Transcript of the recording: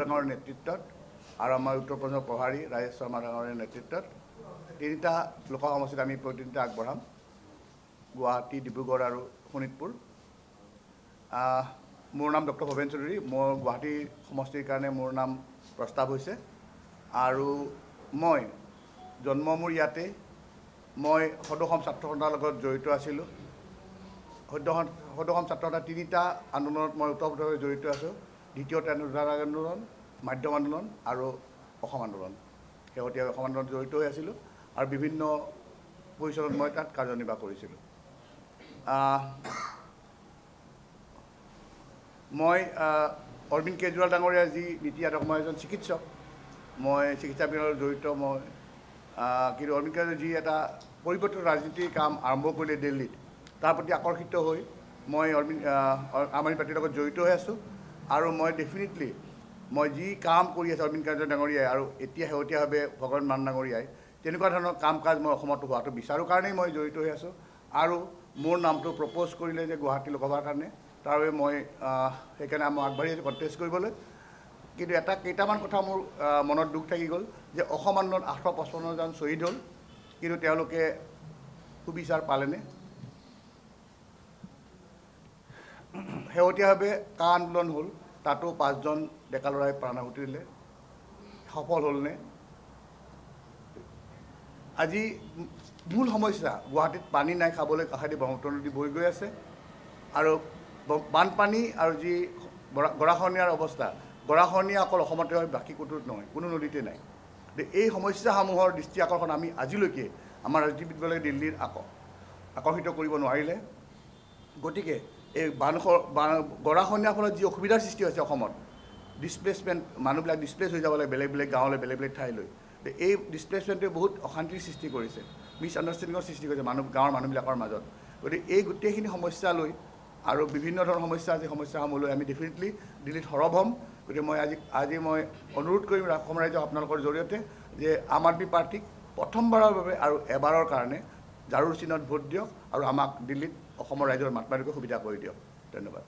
ডাঙৰ নেতৃত্বত আৰু আমাৰ উত্তৰ প্ৰদেশৰ প্ৰভাৰী ৰাজেশ শৰ্মা ডাঙৰৰ নেতৃত্বত তিনিটা লোকসভা সমষ্টিত আমি প্ৰতিনিধিত্ব আগবঢ়াম গুৱাহাটী ডিব্ৰুগড় আৰু শোণিতপুৰ মোৰ নাম ডক্টৰ ভৱেন চৌধুৰী মোৰ গুৱাহাটী সমষ্টিৰ কাৰণে মোৰ নাম প্ৰস্তাৱ হৈছে আৰু মই জন্ম মোৰ ইয়াতে মই সদৌ অসম ছাত্ৰ সন্থাৰ লগত জড়িত আছিলোঁ সদৌ অসম ছাত্ৰ সন্থাৰ তিনিটা আন্দোলনত মই ওতঃপ্ৰোতভাৱে জড়িত আছোঁ দ্বিতীয় আন্দোলন মাধ্যম আন্দোলন আৰু অসম আন্দোলন শেহতীয়া অসম আন্দোলনত জড়িত হৈ আছিলোঁ আৰু বিভিন্ন পজিশ্যনত মই তাত কাৰ্যনিৰ্বাহ কৰিছিলোঁ মই অৰবিন্দ কেজৰিৱাল ডাঙৰীয়াৰ যি নীতি আদৰ্শ মই এজন চিকিৎসক মই চিকিৎসা বিভাগত জড়িত মই কিন্তু অৰবিন্দ কেজৰিৱালে যি এটা পৰিৱৰ্তিত ৰাজনীতিৰ কাম আৰম্ভ কৰিলে দিল্লীত তাৰ প্ৰতি আকৰ্ষিত হৈ মই আম আদমি পাৰ্টিৰ লগত জড়িত হৈ আছোঁ আৰু মই ডেফিনেটলি মই যি কাম কৰি আছোঁ অৰবিন্দ কেজৰিৱাল ডাঙৰীয়াই আৰু এতিয়া শেহতীয়াভাৱে ভগৱন্ত মান ডাঙৰীয়াই তেনেকুৱা ধৰণৰ কাম কাজ মই অসমত হোৱাটো বিচাৰোঁ কাৰণেই মই জড়িত হৈ আছোঁ আৰু মোৰ নামটো প্ৰপ'জ কৰিলে যে গুৱাহাটী লোকসভাৰ কাৰণে তাৰ বাবে মই সেইকাৰণে মই আগবাঢ়ি আছোঁ কণ্টেষ্ট কৰিবলৈ কিন্তু কেইটামান কথা মোৰ মনত দুখ থাকি গ'ল যে অসম আন্দোলনত 855 জন শ্বহীদ হ'ল কিন্তু তেওঁলোকে সুবিচাৰ পালেনে শেহতীয়াভাৱে কা আন্দোলন হ'ল তাতো 5 জন ডেকা ল'ৰাই প্ৰাণাহুতি দিলে সফল হ'লনে আজি মূল সমস্যা গুৱাহাটীত পানী নাই খাবলৈ কাষেদি ব্ৰহ্মপুত্ৰ নদী বৈ গৈ আছে আৰু বানপানী আৰু যি গৰাখহনীয়াৰ অৱস্থা গৰাখহনীয়া অকল অসমতে হয় বাকী ক'তো নহয় কোনো নদীতে নাই এই সমস্যাসমূহৰ দৃষ্টি আকৰ্ষণ আমি আজিলৈকে আমাৰ ৰাজনীতিবিদবিলাকে দিল্লীৰ আকৰ্ষিত কৰিব নোৱাৰিলে গতিকে এই গৰাখহনীয়াৰ ফলত যি অসুবিধাৰ সৃষ্টি হৈছে অসমত ডিছপ্লেচমেণ্ট মানুহবিলাক ডিছপ্লেচ হৈ যাব লাগে বেলেগ বেলেগ গাঁৱলৈ বেলেগ বেলেগ ঠাইলৈ এই ডিছপ্লেচমেণ্টে বহুত অশান্তিৰ সৃষ্টি কৰিছে মিছআণ্ডাৰষ্টেণ্ডিঙৰ সৃষ্টি কৰিছে গাঁৱৰ মানুহবিলাকৰ মাজত গতিকে এই গোটেইখিনি সমস্যা লৈ আৰু বিভিন্ন ধৰণৰ সমস্যা আছে সমস্যাসমূহ লৈ আমি ডেফিনেটলি দিল্লীত সৰব হ'ম গতিকে মই আজি মই অনুৰোধ কৰিম অসম ৰাইজক আপোনালোকৰ জৰিয়তে যে আম আদমি পাৰ্টিক প্ৰথমবাৰৰ বাবে আৰু এবাৰৰ কাৰণে জাৰুৰ চিহ্নত ভোট দিয়ক আৰু আমাক দিল্লীত অসমৰ ৰাইজৰ মাত মাতিবলৈ সুবিধা কৰি দিয়ক ধন্যবাদ